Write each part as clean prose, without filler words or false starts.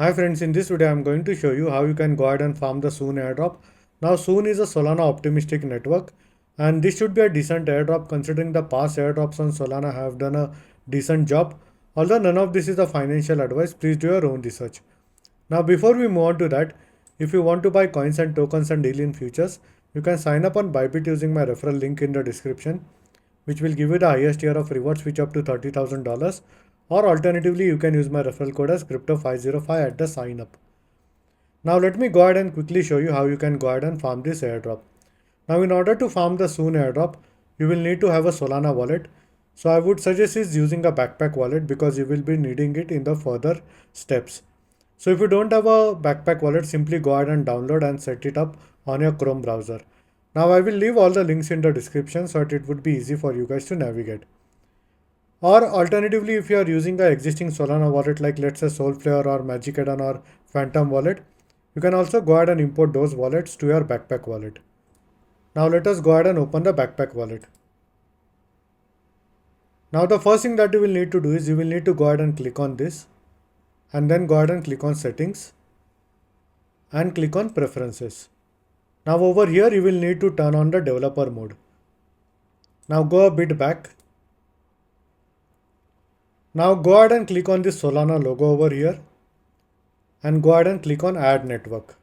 Hi friends, in this video I am going to show you how you can go ahead and farm the Soon airdrop. Now Soon is a Solana optimistic network and this should be a decent airdrop considering the past airdrops on Solana have done a decent job. Although none of this is a financial advice, please do your own research. Now before we move on to that, if you want to buy coins and tokens and deal in futures, you can sign up on Bybit using my referral link in the description, which will give you the highest tier of rewards, which up to $30,000. Or alternatively, you can use my referral code as crypto505 at the sign up. Now let me go ahead and quickly show you how you can go ahead and farm this airdrop. Now in order to farm the Soon airdrop, you will need to have a Solana wallet. So I would suggest is using a backpack wallet because you will be needing it in the further steps. So if you don't have a backpack wallet, simply go ahead and download and set it up on your Chrome browser. Now I will leave all the links in the description so that it would be easy for you guys to navigate. Or alternatively, if you are using the existing Solana wallet like let's say Soulflare or Magic Eden or Phantom wallet, you can also go ahead and import those wallets to your backpack wallet. Now let us go ahead and open the backpack wallet. Now the first thing that you will need to do is you will need to go ahead and click on this and then go ahead and click on settings and click on preferences. Now over here you will need to turn on the developer mode. Now go a bit back. Now go ahead and click on this Solana logo over here and go ahead and click on add network.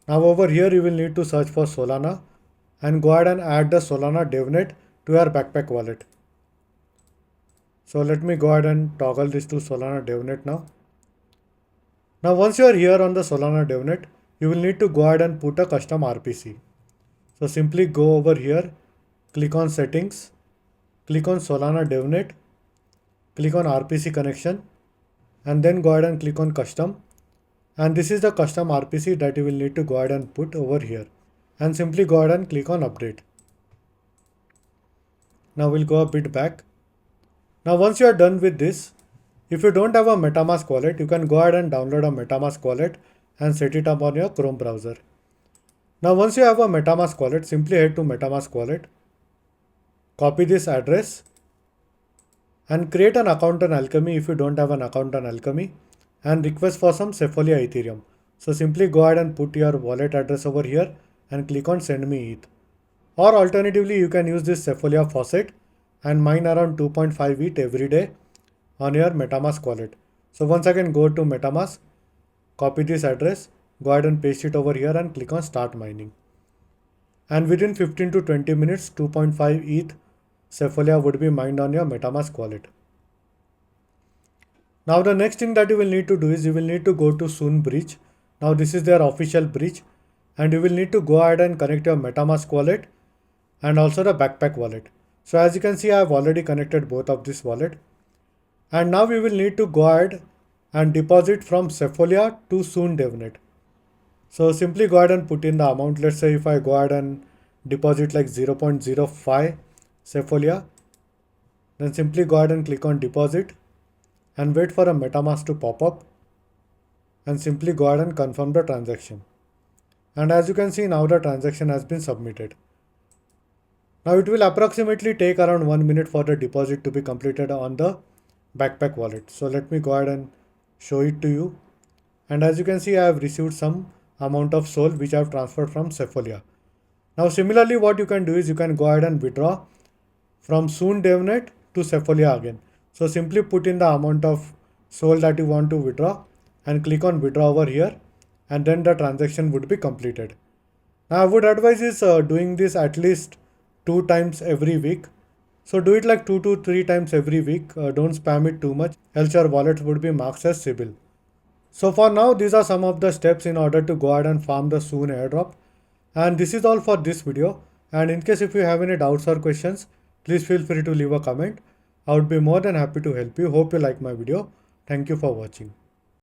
Now over here you will need to search for Solana and go ahead and add the Solana DevNet to your backpack wallet. So let me go ahead and toggle this to Solana DevNet now. Now once you are here on the Solana DevNet, you will need to go ahead and put a custom RPC. So simply go over here, click on settings, click on Solana DevNet, click on RPC connection and then go ahead and click on custom. And this is the custom RPC that you will need to go ahead and put over here and simply go ahead and click on update. Now we'll go a bit back. Now once you are done with this, if you don't have a MetaMask wallet, you can go ahead and download a MetaMask wallet and set it up on your Chrome browser. Now once you have a MetaMask wallet, simply head to MetaMask wallet, copy this address and create an account on Alchemy if you don't have an account on Alchemy and request for some Sefolia Ethereum. So simply go ahead and put your wallet address over here and click on send me ETH. Or alternatively, you can use this Sefolia faucet and mine around 2.5 ETH every day on your MetaMask wallet. So once again go to MetaMask, copy this address, go ahead and paste it over here and click on start mining. And within 15 to 20 minutes, 2.5 ETH Sefolia would be mined on your MetaMask wallet. Now the next thing that you will need to do is you will need to go to Soon bridge. Now this is their official bridge and you will need to go ahead and connect your MetaMask wallet and also the backpack wallet. So as you can see, I have already connected both of this wallet. And now we will need to go ahead and deposit from Sefolia to Soon DevNet. So simply go ahead and put in the amount. Let's say if I go ahead and deposit like 0.05 Sefolia, then simply go ahead and click on deposit and wait for a MetaMask to pop up and simply go ahead and confirm the transaction. And as you can see, now the transaction has been submitted. Now it will approximately take around 1 minute for the deposit to be completed on the backpack wallet. So let me go ahead and show it to you. And as you can see, I have received some amount of SOL which I have transferred from Sefolia. Now similarly, what you can do is you can go ahead and withdraw from Soon DevNet to Sefolia again. So simply put in the amount of SOL that you want to withdraw and click on withdraw over here and then the transaction would be completed. Now I would advise is doing this at least 2 times every week. So do it like 2 to 3 times every week. Don't spam it too much, else your wallet would be marked as Sibyl. So for now, these are some of the steps in order to go ahead and farm the Soon airdrop. And this is all for this video. And in case if you have any doubts or questions, please feel free to leave a comment. I would be more than happy to help you. Hope you like my video. Thank you for watching.